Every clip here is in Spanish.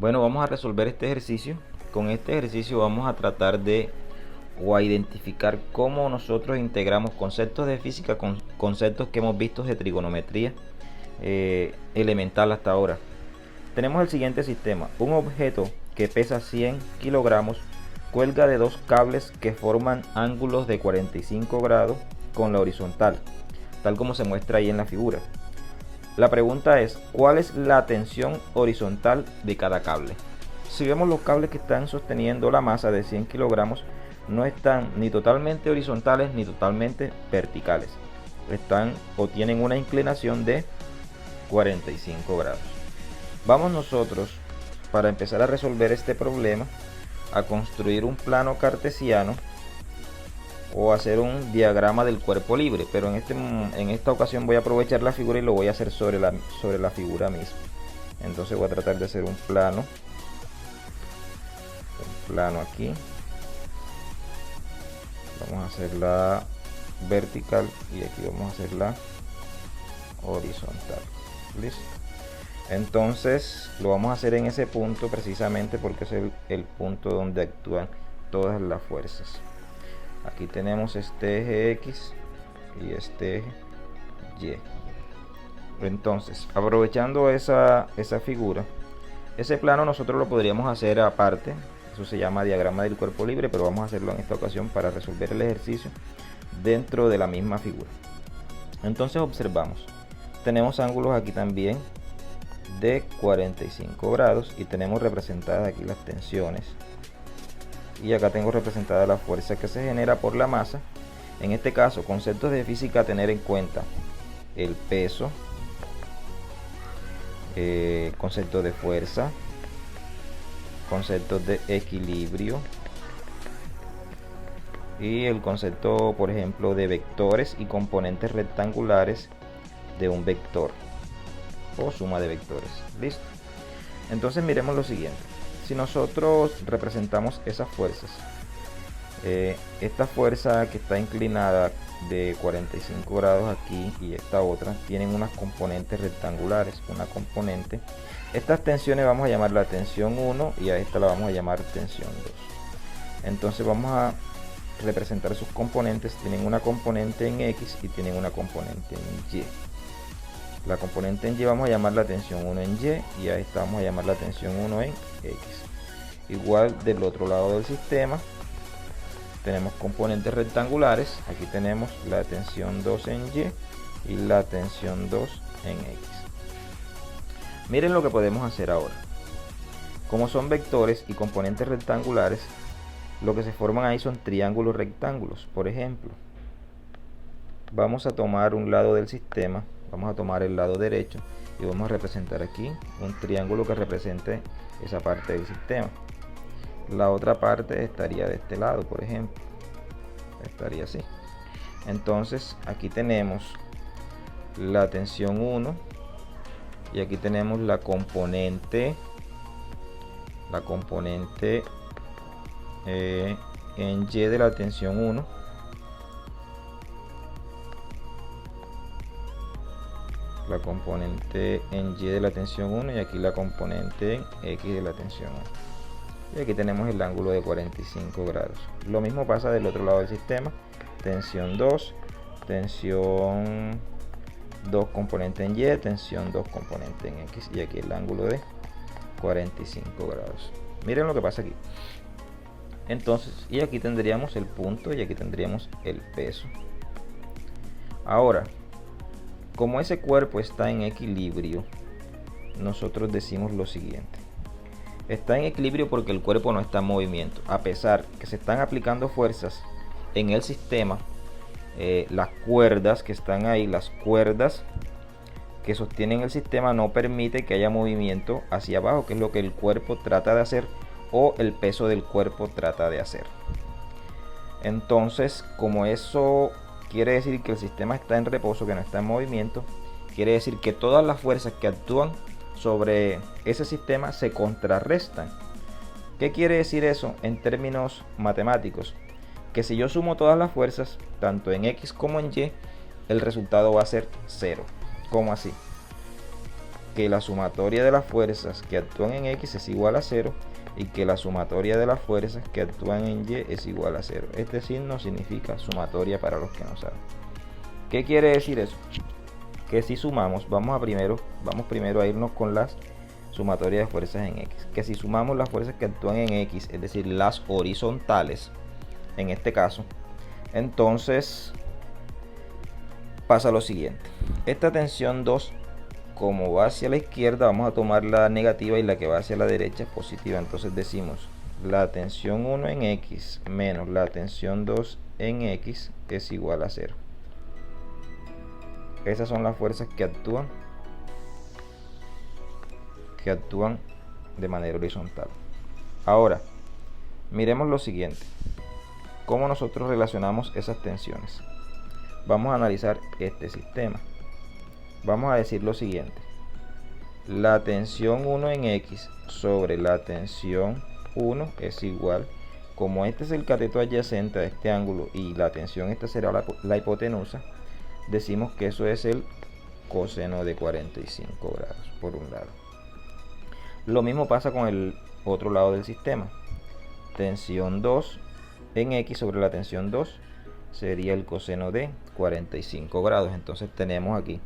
Bueno, vamos a resolver este ejercicio. Con este ejercicio vamos a tratar de a identificar cómo nosotros integramos conceptos de física con conceptos que hemos visto de trigonometría elemental hasta ahora. Tenemos el siguiente sistema: un objeto que pesa 100 kilogramos cuelga de dos cables que forman ángulos de 45 grados con la horizontal, tal como se muestra ahí en la figura. La pregunta es: ¿cuál es la tensión horizontal de cada cable? Si vemos, los cables que están sosteniendo la masa de 100 kilogramos no están ni totalmente horizontales ni totalmente verticales. Están o tienen una inclinación de 45 grados. Vamos nosotros, para empezar a resolver este problema, a construir un plano cartesiano o hacer un diagrama del cuerpo libre, pero en esta ocasión voy a aprovechar la figura y lo voy a hacer sobre la figura misma. Entonces voy a tratar de hacer un plano aquí. Vamos a hacerla vertical y aquí vamos a hacerla horizontal. Listo. Entonces lo vamos a hacer en ese punto precisamente porque es el punto donde actúan todas las fuerzas. Aquí tenemos este eje X y este eje Y. Entonces, aprovechando esa figura, ese plano nosotros lo podríamos hacer aparte. Eso se llama diagrama del cuerpo libre, pero vamos a hacerlo en esta ocasión para resolver el ejercicio dentro de la misma figura. Entonces observamos, tenemos ángulos aquí también de 45 grados y tenemos representadas aquí las tensiones, y acá tengo representada la fuerza que se genera por la masa. En este caso, conceptos de física a tener en cuenta: el peso, conceptos de fuerza, conceptos de equilibrio y el concepto, por ejemplo, de vectores y componentes rectangulares de un vector o suma de vectores. Listo. Entonces miremos lo siguiente: si nosotros representamos esas fuerzas, esta fuerza que está inclinada de 45 grados aquí y esta otra tienen unas componentes rectangulares, una componente. Estas tensiones vamos a llamar la tensión 1 y a esta la vamos a llamar tensión 2. Entonces vamos a representar sus componentes. Tienen una componente en X y tienen una componente en Y. La componente en Y vamos a llamar la tensión 1 en Y y a esta vamos a llamar la tensión 1 en X. Igual del otro lado del sistema tenemos componentes rectangulares. Aquí tenemos la tensión 2 en Y y la tensión 2 en X. Miren lo que podemos hacer ahora. Como son vectores y componentes rectangulares, lo que se forman ahí son triángulos rectángulos. Por ejemplo, vamos a tomar un lado del sistema, vamos a tomar el lado derecho y vamos a representar aquí un triángulo que represente esa parte del sistema. La otra parte estaría de este lado, por ejemplo, estaría así. Entonces aquí tenemos la tensión 1 y aquí tenemos la componente en Y de la tensión 1, la componente en Y de la tensión 1 y aquí la componente en X de la tensión 1. Y aquí tenemos el ángulo de 45 grados. Lo mismo pasa del otro lado del sistema: tensión 2, tensión 2 componente en Y, tensión 2 componente en X, y aquí el ángulo de 45 grados. Miren lo que pasa aquí. Entonces, y aquí tendríamos el punto y aquí tendríamos el peso. Ahora, como ese cuerpo está en equilibrio, nosotros decimos lo siguiente: está en equilibrio porque el cuerpo no está en movimiento. A pesar que se están aplicando fuerzas en el sistema, las cuerdas que están ahí, las cuerdas que sostienen el sistema, no permite que haya movimiento hacia abajo, que es lo que el cuerpo trata de hacer o el peso del cuerpo trata de hacer. Entonces, como eso quiere decir que el sistema está en reposo, que no está en movimiento, quiere decir que todas las fuerzas que actúan sobre ese sistema se contrarrestan. ¿Qué quiere decir eso en términos matemáticos? Que si yo sumo todas las fuerzas, tanto en X como en Y, el resultado va a ser 0. ¿Cómo así? que la sumatoria de las fuerzas que actúan en X es igual a 0 y que la sumatoria de las fuerzas que actúan en Y es igual a 0. Este signo significa sumatoria para los que no saben. ¿Qué quiere decir eso? Que si sumamos, vamos primero a irnos con las sumatorias de fuerzas en X. Que si sumamos las fuerzas que actúan en X, es decir, las horizontales, en este caso, entonces pasa lo siguiente. Esta tensión 2, como va hacia la izquierda, vamos a tomar la negativa y la que va hacia la derecha es positiva. Entonces decimos la tensión 1 en X menos la tensión 2 en X es igual a 0. Esas son las fuerzas que actúan de manera horizontal. Ahora, miremos lo siguiente. ¿Cómo nosotros relacionamos esas tensiones? Vamos a analizar este sistema. Vamos a decir lo siguiente. La tensión 1 en X sobre la tensión 1 es igual, como este es el cateto adyacente a este ángulo y la tensión esta será la hipotenusa, decimos que eso es el coseno de 45 grados por un lado. Lo mismo pasa con el otro lado del sistema. Tensión 2 en X sobre la tensión 2 sería el coseno de 45 grados. Entonces tenemos aquí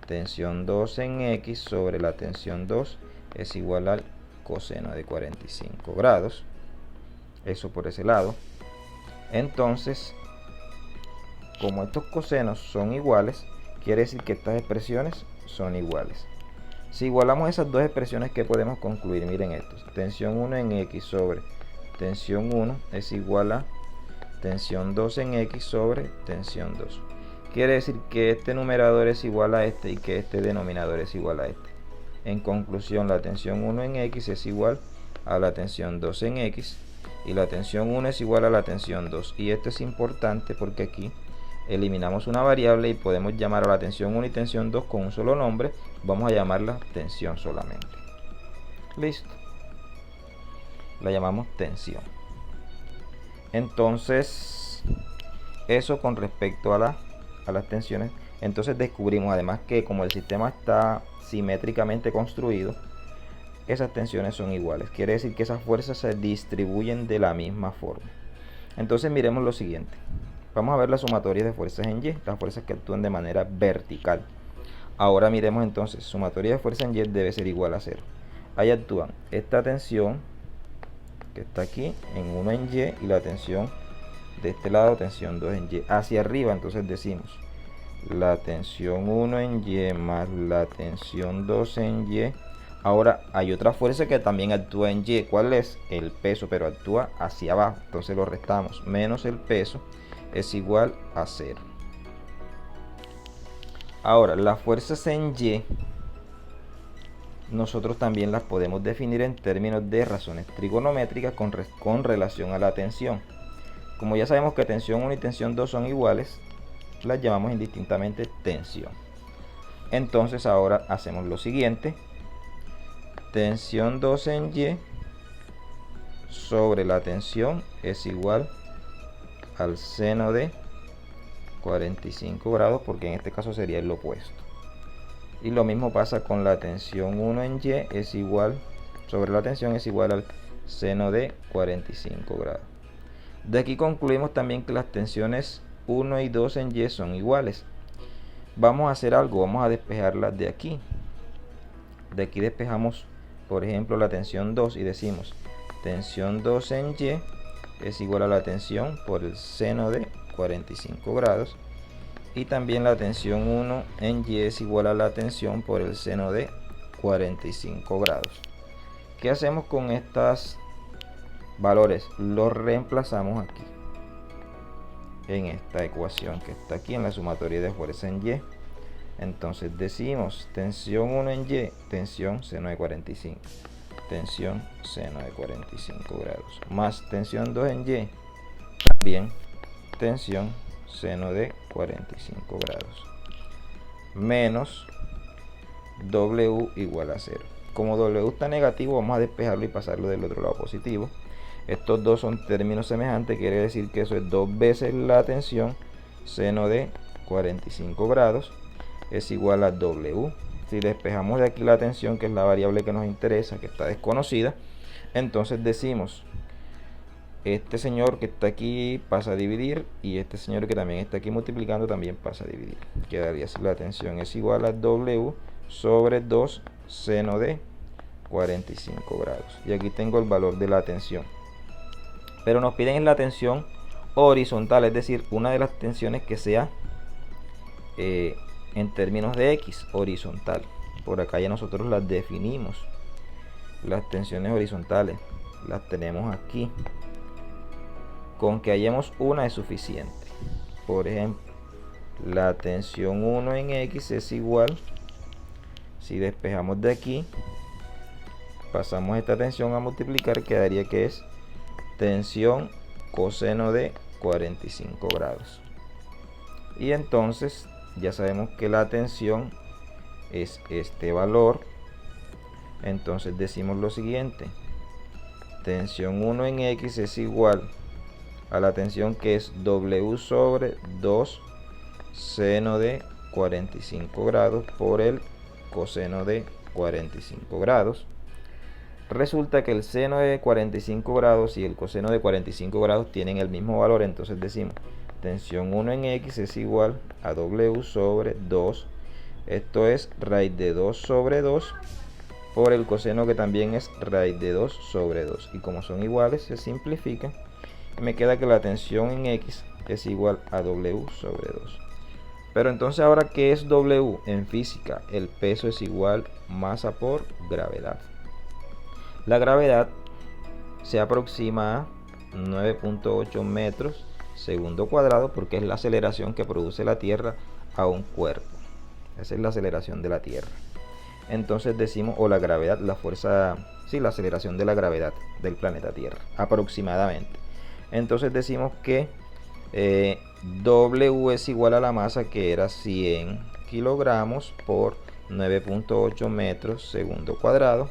tensión 2 en X sobre la tensión 2 es igual al coseno de 45 grados. Eso por ese lado. Entonces, como estos cosenos son iguales, quiere decir que estas expresiones son iguales. Si igualamos esas dos expresiones, ¿qué podemos concluir? Miren esto. Tensión 1 en X sobre tensión 1 es igual a tensión 2 en X sobre tensión 2. Quiere decir que este numerador es igual a este y que este denominador es igual a este. En conclusión, la tensión 1 en X es igual a la tensión 2 en X y la tensión 1 es igual a la tensión 2. Y esto es importante porque aquí eliminamos una variable y podemos llamar a la tensión 1 y tensión 2 con un solo nombre. Vamos a llamarla tensión solamente. Listo. La llamamos tensión. Entonces, eso con respecto a las tensiones. Entonces descubrimos además que como el sistema está simétricamente construido, esas tensiones son iguales. Quiere decir que esas fuerzas se distribuyen de la misma forma. Entonces miremos lo siguiente. Vamos a ver las sumatorias de fuerzas en Y, las fuerzas que actúan de manera vertical. Ahora miremos entonces, sumatoria de fuerza en Y debe ser igual a 0. Ahí actúan esta tensión que está aquí en 1 en Y y la tensión de este lado, tensión 2 en Y. Hacia arriba entonces decimos la tensión 1 en Y más la tensión 2 en Y. Ahora hay otra fuerza que también actúa en Y. ¿Cuál es? El peso, pero actúa hacia abajo. Entonces lo restamos. Menos el peso es igual a 0. Ahora, las fuerzas en Y nosotros también las podemos definir en términos de razones trigonométricas con relación a la tensión. Como ya sabemos que tensión 1 y tensión 2 son iguales, las llamamos indistintamente tensión. Entonces ahora hacemos lo siguiente. Tensión 2 en Y sobre la tensión es igual al seno de 45 grados, porque en este caso sería el opuesto. Y lo mismo pasa con la tensión 1 en Y es igual, sobre la tensión es igual al seno de 45 grados. De aquí concluimos también que las tensiones 1 y 2 en Y son iguales. Vamos a hacer algo, vamos a despejarlas de aquí. De aquí despejamos, por ejemplo, la tensión 2 y decimos tensión 2 en Y es igual a la tensión por el seno de 45 grados. Y también la tensión 1 en Y es igual a la tensión por el seno de 45 grados. ¿Qué hacemos con estos valores? Los reemplazamos aquí, en esta ecuación que está aquí en la sumatoria de fuerza en Y. Entonces decimos tensión 1 en Y, tensión seno de 45. Tensión seno de 45 grados. Más tensión 2 en Y, también tensión seno de 45 grados. Menos W igual a 0. Como W está negativo, vamos a despejarlo y pasarlo del otro lado positivo. Estos dos son términos semejantes, quiere decir que eso es 2 veces la tensión seno de 45 grados es igual a W Si despejamos de aquí la tensión, que es la variable que nos interesa, que está desconocida, entonces decimos, este señor que está aquí pasa a dividir, y este señor que también está aquí multiplicando también pasa a dividir. Quedaría así: la tensión es igual a W sobre 2 seno de 45 grados. Y aquí tengo el valor de la tensión. Pero nos piden la tensión horizontal, es decir, una de las tensiones que sea en términos de X, horizontal. Por acá ya nosotros las definimos. Las tensiones horizontales las tenemos aquí. Con que hallemos una es suficiente. Por ejemplo, la tensión 1 en X es igual, si despejamos de aquí, pasamos esta tensión a multiplicar, quedaría que es tensión coseno de 45 grados. Y entonces ya sabemos que la tensión es este valor. Entonces decimos lo siguiente: tensión 1 en X es igual a la tensión que es W sobre 2 seno de 45 grados por el coseno de 45 grados. Resulta que el seno de 45 grados y el coseno de 45 grados tienen el mismo valor, entonces decimos tensión 1 en X es igual a W sobre 2, esto es raíz de 2 sobre 2, por el coseno que también es raíz de 2 sobre 2. Y como son iguales, se simplifica. Me queda que la tensión en X es igual a W sobre 2. Pero entonces, ahora, ¿qué es W? En física, el peso es igual masa por gravedad. La gravedad se aproxima a 9.8 metros segundo cuadrado, porque es la aceleración que produce la Tierra a un cuerpo. Esa es la aceleración de la Tierra. Entonces decimos, o la gravedad, la fuerza, sí, la aceleración de la gravedad del planeta Tierra, aproximadamente. Entonces decimos que W es igual a la masa, que era 100 kilogramos por 9.8 metros segundo cuadrado.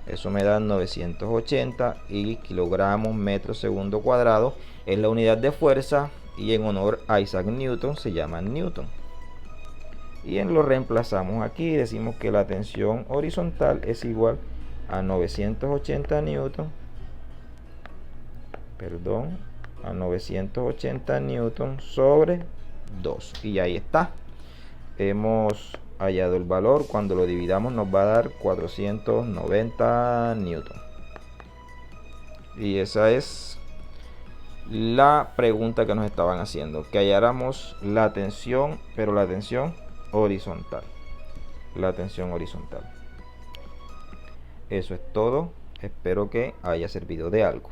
Eso me da 980, y kilogramos metro segundo cuadrado es la unidad de fuerza, y en honor a Isaac Newton se llama Newton. Y lo reemplazamos aquí, decimos que la tensión horizontal es igual a 980 newton, a 980 newton sobre 2. Y ahí está. Hemos hallado el valor. Cuando lo dividamos nos va a dar 490 newton. Y esa es la pregunta que nos estaban haciendo, que halláramos la tensión, pero la tensión horizontal. La tensión horizontal. Eso es todo. Espero que haya servido de algo.